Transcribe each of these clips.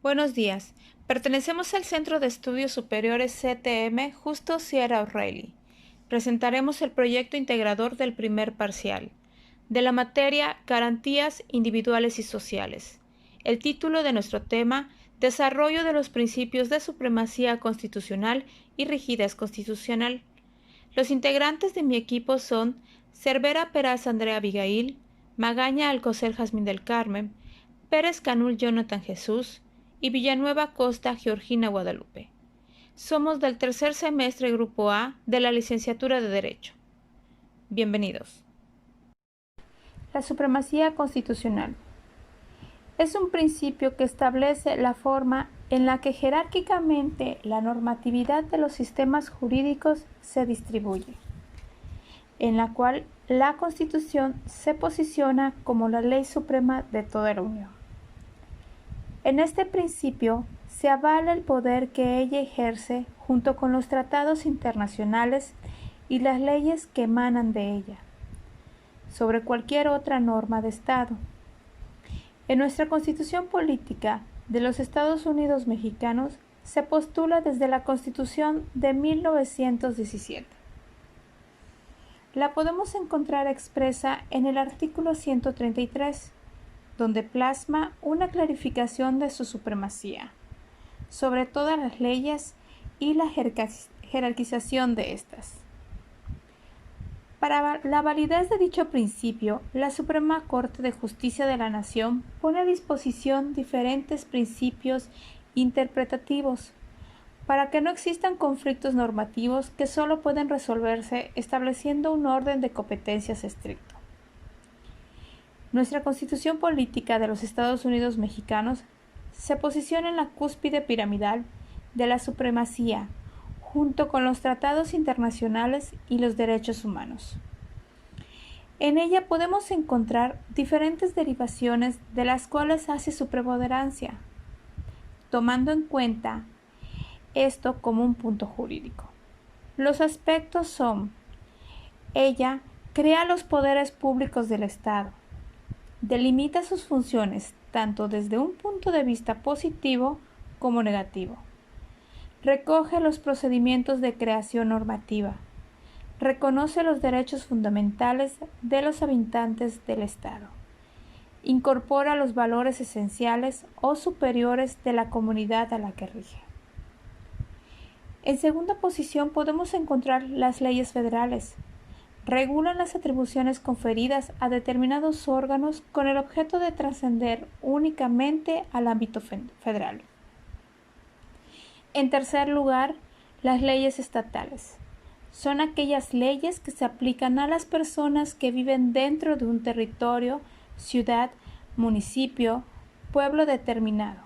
Buenos días. Pertenecemos al Centro de Estudios Superiores CTM Justo Sierra O'Reilly. Presentaremos el proyecto integrador del primer parcial, de la materia Garantías Individuales y Sociales. El título de nuestro tema, Desarrollo de los principios de supremacía constitucional y rigidez constitucional. Los integrantes de mi equipo son Cervera Peraza Andrea Abigail, Magaña Alcocer Jazmín del Carmen, Pérez Canul Jonathan Jesús, y Villanueva Costa Georgina Guadalupe. Somos del tercer semestre Grupo A de la Licenciatura de Derecho. Bienvenidos. La supremacía constitucional es un principio que establece la forma en la que jerárquicamente la normatividad de los sistemas jurídicos se distribuye, en la cual la Constitución se posiciona como la ley suprema de toda la Unión. En este principio se avala el poder que ella ejerce junto con los tratados internacionales y las leyes que emanan de ella, sobre cualquier otra norma de Estado. En nuestra Constitución Política de los Estados Unidos Mexicanos se postula desde la Constitución de 1917. La podemos encontrar expresa en el artículo 133, donde plasma una clarificación de su supremacía sobre todas las leyes y la jerarquización de estas. Para la validez de dicho principio, la Suprema Corte de Justicia de la Nación pone a disposición diferentes principios interpretativos para que no existan conflictos normativos que solo pueden resolverse estableciendo un orden de competencias estricto. Nuestra Constitución Política de los Estados Unidos Mexicanos se posiciona en la cúspide piramidal de la supremacía, junto con los tratados internacionales y los derechos humanos. En ella podemos encontrar diferentes derivaciones de las cuales hace su preponderancia, tomando en cuenta esto como un punto jurídico. Los aspectos son: ella crea los poderes públicos del Estado, delimita sus funciones tanto desde un punto de vista positivo como negativo. Recoge los procedimientos de creación normativa. Reconoce los derechos fundamentales de los habitantes del Estado. Incorpora los valores esenciales o superiores de la comunidad a la que rige. En segunda posición podemos encontrar las leyes federales. Regulan las atribuciones conferidas a determinados órganos con el objeto de trascender únicamente al ámbito federal. En tercer lugar, las leyes estatales. Son aquellas leyes que se aplican a las personas que viven dentro de un territorio, ciudad, municipio, pueblo determinado.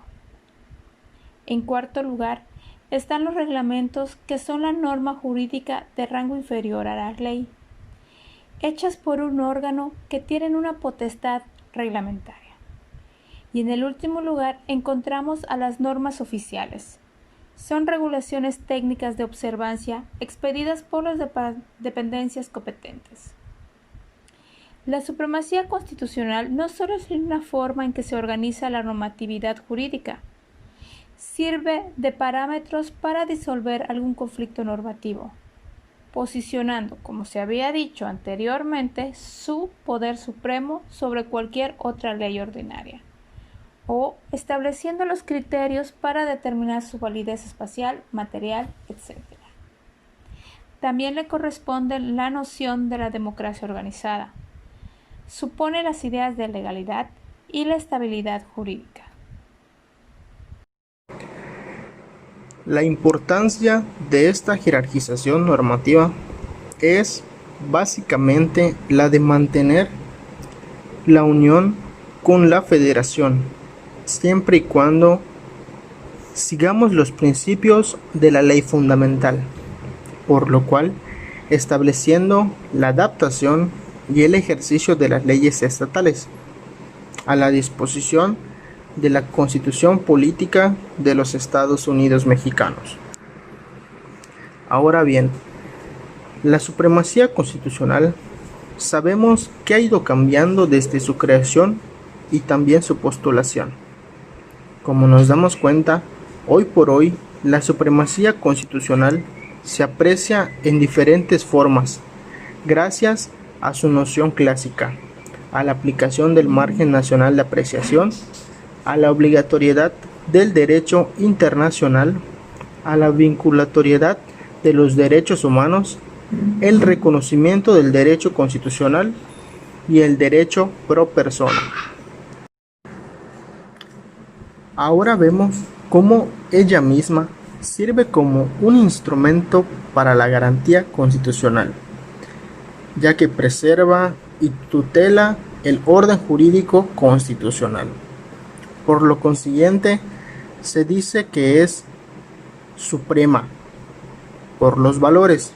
En cuarto lugar, están los reglamentos, que son la norma jurídica de rango inferior a la ley, hechas por un órgano que tienen una potestad reglamentaria. Y en el último lugar encontramos a las normas oficiales. Son regulaciones técnicas de observancia expedidas por las dependencias competentes. La supremacía constitucional no solo es una forma en que se organiza la normatividad jurídica, sirve de parámetros para disolver algún conflicto normativo, posicionando, como se había dicho anteriormente, su poder supremo sobre cualquier otra ley ordinaria. o estableciendo los criterios para determinar su validez espacial, material, etc. También le corresponde la noción de la democracia organizada. Supone las ideas de legalidad y la estabilidad jurídica. La importancia de esta jerarquización normativa es básicamente la de mantener la unión con la federación, siempre y cuando sigamos los principios de la ley fundamental, por lo cual estableciendo la adaptación y el ejercicio de las leyes estatales a la disposición de la Constitución Política de los Estados Unidos Mexicanos. Ahora bien, la supremacía constitucional sabemos que ha ido cambiando desde su creación y también su postulación. Como nos damos cuenta, hoy por hoy la supremacía constitucional se aprecia en diferentes formas, gracias a su noción clásica, a la aplicación del margen nacional de apreciación, a la obligatoriedad del derecho internacional, a la vinculatoriedad de los derechos humanos, el reconocimiento del derecho constitucional y el derecho pro persona. Ahora vemos cómo ella misma sirve como un instrumento para la garantía constitucional, ya que preserva y tutela el orden jurídico constitucional. Por lo consiguiente, se dice que es suprema por los valores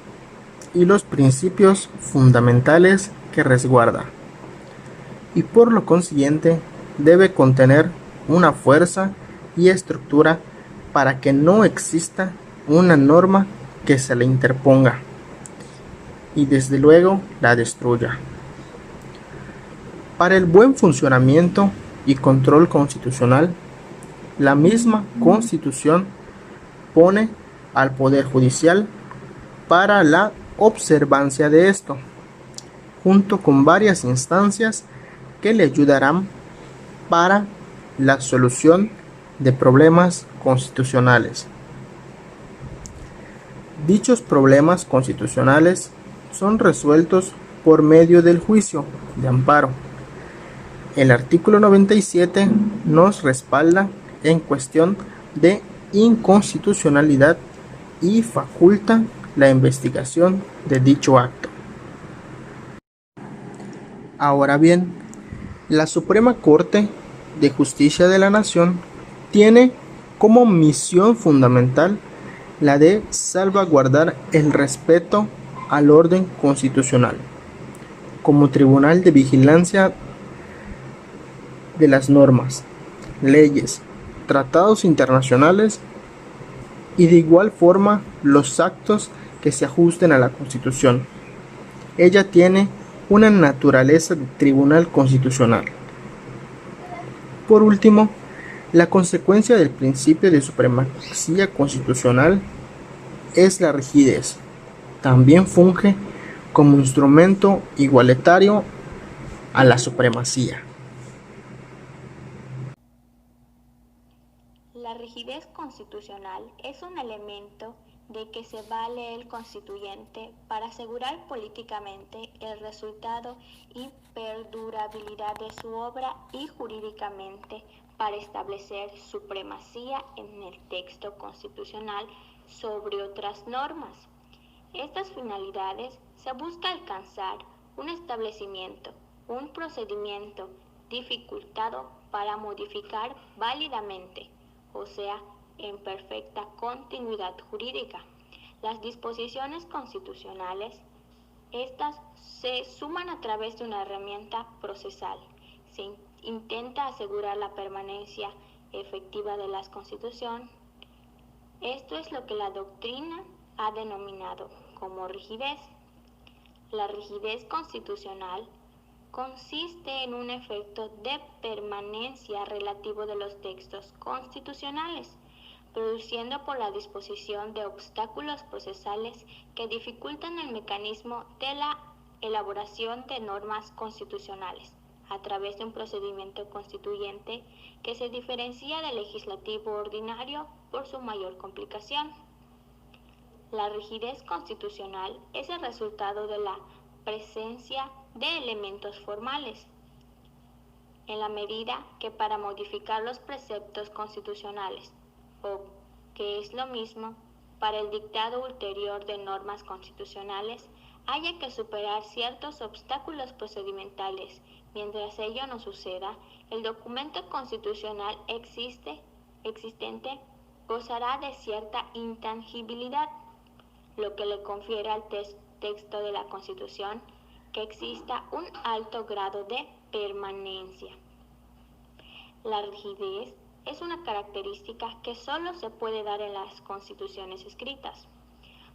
y los principios fundamentales que resguarda, y por lo consiguiente debe contener una fuerza y estructura para que no exista una norma que se le interponga y desde luego la destruya. Para el buen funcionamiento y control constitucional, la misma Constitución pone al Poder Judicial para la observancia de esto, junto con varias instancias que le ayudarán para la solución de problemas constitucionales. Dichos problemas constitucionales son resueltos por medio del juicio de amparo. El artículo 97 nos respalda en cuestión de inconstitucionalidad y faculta la investigación de dicho acto. Ahora bien, la Suprema Corte de Justicia de la Nación tiene como misión fundamental la de salvaguardar el respeto al orden constitucional, como tribunal de vigilancia de las normas, leyes, tratados internacionales y de igual forma los actos que se ajusten a la Constitución. Ella tiene una naturaleza de tribunal constitucional. Por último, la consecuencia del principio de supremacía constitucional es la rigidez. También funge como instrumento igualitario a la supremacía. La rigidez constitucional es un elemento de que se vale el constituyente para asegurar políticamente el resultado y perdurabilidad de su obra y jurídicamente para establecer supremacía en el texto constitucional sobre otras normas. Estas finalidades se busca alcanzar un establecimiento, un procedimiento dificultado para modificar válidamente, o sea, en perfecta continuidad jurídica, las disposiciones constitucionales. Estas se suman a través de una herramienta procesal. Se intenta asegurar la permanencia efectiva de la Constitución. Esto es lo que la doctrina ha denominado como rigidez. La rigidez constitucional consiste en un efecto de permanencia relativo de los textos constitucionales, produciendo por la disposición de obstáculos procesales que dificultan el mecanismo de la elaboración de normas constitucionales, a través de un procedimiento constituyente que se diferencia del legislativo ordinario por su mayor complicación. La rigidez constitucional es el resultado de la presencia de elementos formales, en la medida que para modificar los preceptos constitucionales, o, que es lo mismo, para el dictado ulterior de normas constitucionales, haya que superar ciertos obstáculos procedimentales. Mientras ello no suceda, el documento constitucional existente gozará de cierta intangibilidad, lo que le confiere al texto de la Constitución que exista un alto grado de permanencia. La rigidez es una característica que solo se puede dar en las constituciones escritas.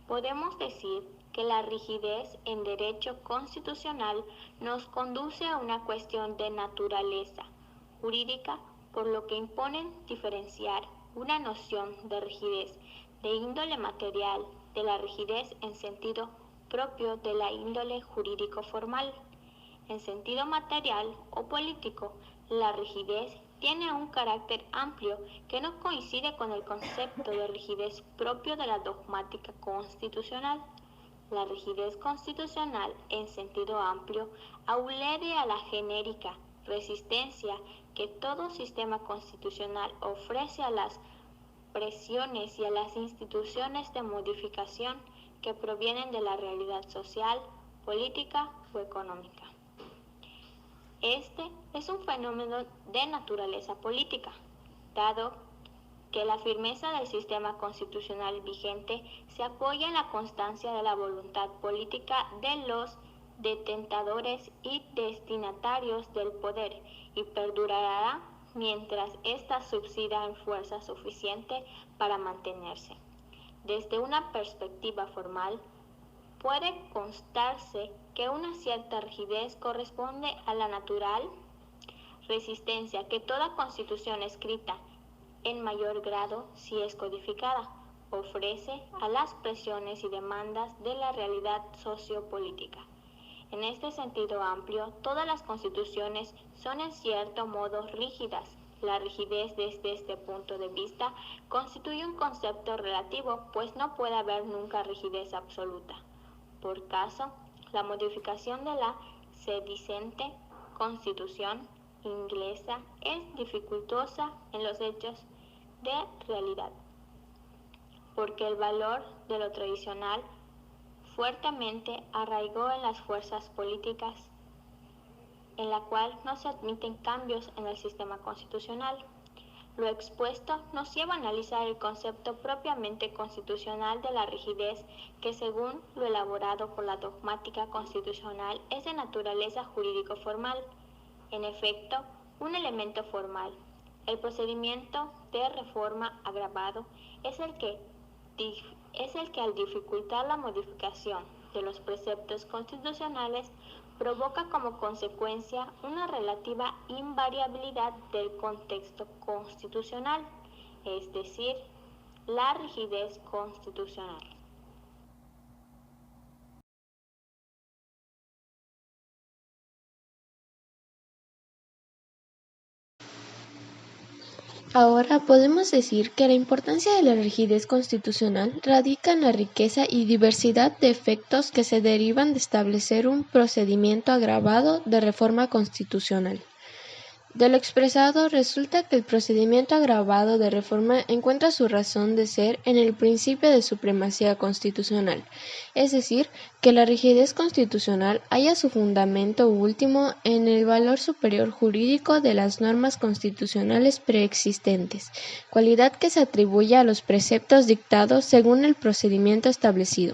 Podemos decir que la rigidez en derecho constitucional nos conduce a una cuestión de naturaleza jurídica, por lo que imponen diferenciar una noción de rigidez de índole material de la rigidez en sentido propio de la índole jurídico formal. En sentido material o político, la rigidez tiene un carácter amplio que no coincide con el concepto de rigidez propio de la dogmática constitucional. La rigidez constitucional en sentido amplio aulede a la genérica resistencia que todo sistema constitucional ofrece a las presiones y a las instituciones de modificación que provienen de la realidad social, política o económica. Este es un fenómeno de naturaleza política, dado que la firmeza del sistema constitucional vigente se apoya en la constancia de la voluntad política de los detentadores y destinatarios del poder y perdurará mientras ésta subsista en fuerza suficiente para mantenerse. Desde una perspectiva formal, puede constarse que una cierta rigidez corresponde a la natural resistencia que toda constitución escrita, en mayor grado si es codificada, ofrece a las presiones y demandas de la realidad sociopolítica. En este sentido amplio, todas las constituciones son en cierto modo rígidas. La rigidez desde este punto de vista constituye un concepto relativo, pues no puede haber nunca rigidez absoluta. Por caso, la modificación de la sedicente Constitución inglesa es dificultosa en los hechos de realidad, porque el valor de lo tradicional fuertemente arraigó en las fuerzas políticas, en la cual no se admiten cambios en el sistema constitucional. Lo expuesto nos lleva a analizar el concepto propiamente constitucional de la rigidez, que según lo elaborado por la dogmática constitucional es de naturaleza jurídico-formal. En efecto, un elemento formal. El procedimiento de reforma agravado es el que al dificultar la modificación de los preceptos constitucionales provoca como consecuencia una relativa invariabilidad del contexto constitucional, es decir, la rigidez constitucional. Ahora podemos decir que la importancia de la rigidez constitucional radica en la riqueza y diversidad de efectos que se derivan de establecer un procedimiento agravado de reforma constitucional. De lo expresado resulta que el procedimiento agravado de reforma encuentra su razón de ser en el principio de supremacía constitucional, es decir, que la rigidez constitucional halla su fundamento último en el valor superior jurídico de las normas constitucionales preexistentes, cualidad que se atribuye a los preceptos dictados según el procedimiento establecido.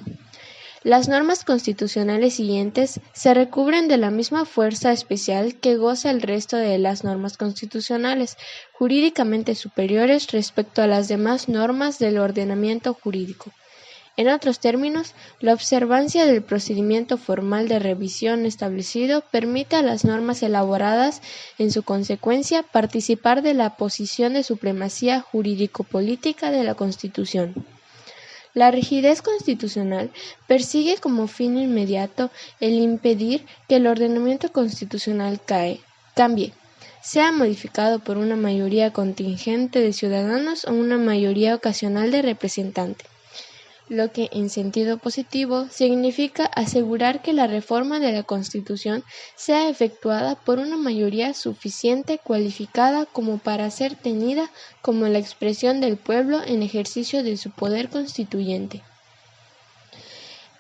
Las normas constitucionales siguientes se recubren de la misma fuerza especial que goza el resto de las normas constitucionales, jurídicamente superiores respecto a las demás normas del ordenamiento jurídico. En otros términos, la observancia del procedimiento formal de revisión establecido permite a las normas elaboradas, en su consecuencia, participar de la posición de supremacía jurídico-política de la Constitución. La rigidez constitucional persigue como fin inmediato el impedir que el ordenamiento constitucional cambie, sea modificado por una mayoría contingente de ciudadanos o una mayoría ocasional de representantes, lo que en sentido positivo significa asegurar que la reforma de la Constitución sea efectuada por una mayoría suficiente cualificada como para ser tenida como la expresión del pueblo en ejercicio de su poder constituyente.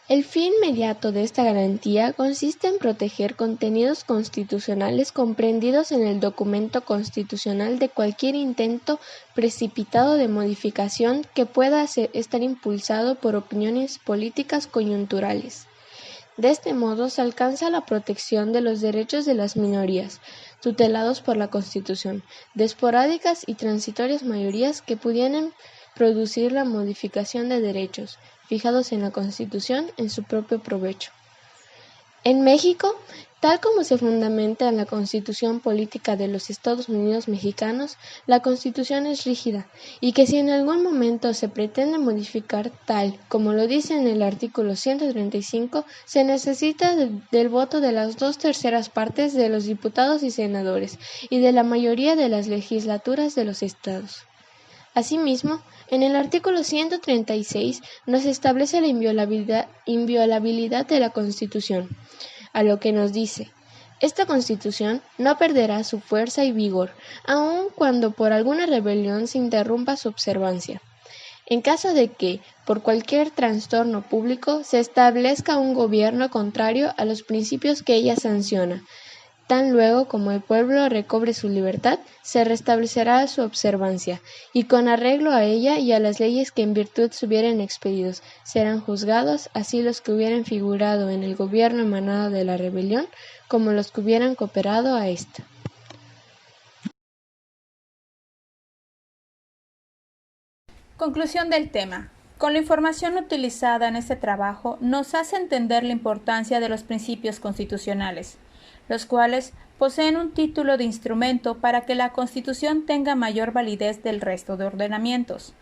El fin inmediato de esta garantía consiste en proteger contenidos constitucionales comprendidos en el documento constitucional de cualquier intento precipitado de modificación que pueda estar impulsado por opiniones políticas coyunturales. De este modo se alcanza la protección de los derechos de las minorías, tutelados por la Constitución, de esporádicas y transitorias mayorías que pudieran producir la modificación de derechos fijados en la Constitución en su propio provecho. En México, tal como se fundamenta en la Constitución Política de los Estados Unidos Mexicanos, la Constitución es rígida y que si en algún momento se pretende modificar tal como lo dice en el artículo 135, se necesita del voto de las 2/3 partes de los diputados y senadores y de la mayoría de las legislaturas de los estados. Asimismo, en el artículo 136 nos establece la inviolabilidad de la Constitución, a lo que nos dice: esta Constitución no perderá su fuerza y vigor, aun cuando por alguna rebelión se interrumpa su observancia. En caso de que, por cualquier trastorno público, se establezca un gobierno contrario a los principios que ella sanciona, tan luego como el pueblo recobre su libertad, se restablecerá su observancia, y con arreglo a ella y a las leyes que en virtud se hubieren expedidos, serán juzgados así los que hubieran figurado en el gobierno emanado de la rebelión, como los que hubieran cooperado a ésta. Conclusión del tema. Con la información utilizada en este trabajo nos hace entender la importancia de los principios constitucionales, los cuales poseen un título de instrumento para que la Constitución tenga mayor validez del resto de ordenamientos.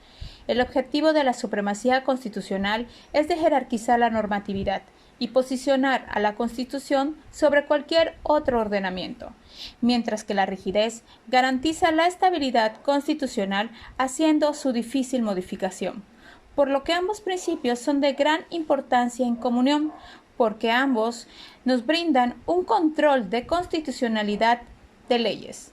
El objetivo de la supremacía constitucional es de jerarquizar la normatividad y posicionar a la Constitución sobre cualquier otro ordenamiento, mientras que la rigidez garantiza la estabilidad constitucional haciendo su difícil modificación, por lo que ambos principios son de gran importancia en comunión, porque ambos nos brindan un control de constitucionalidad de leyes.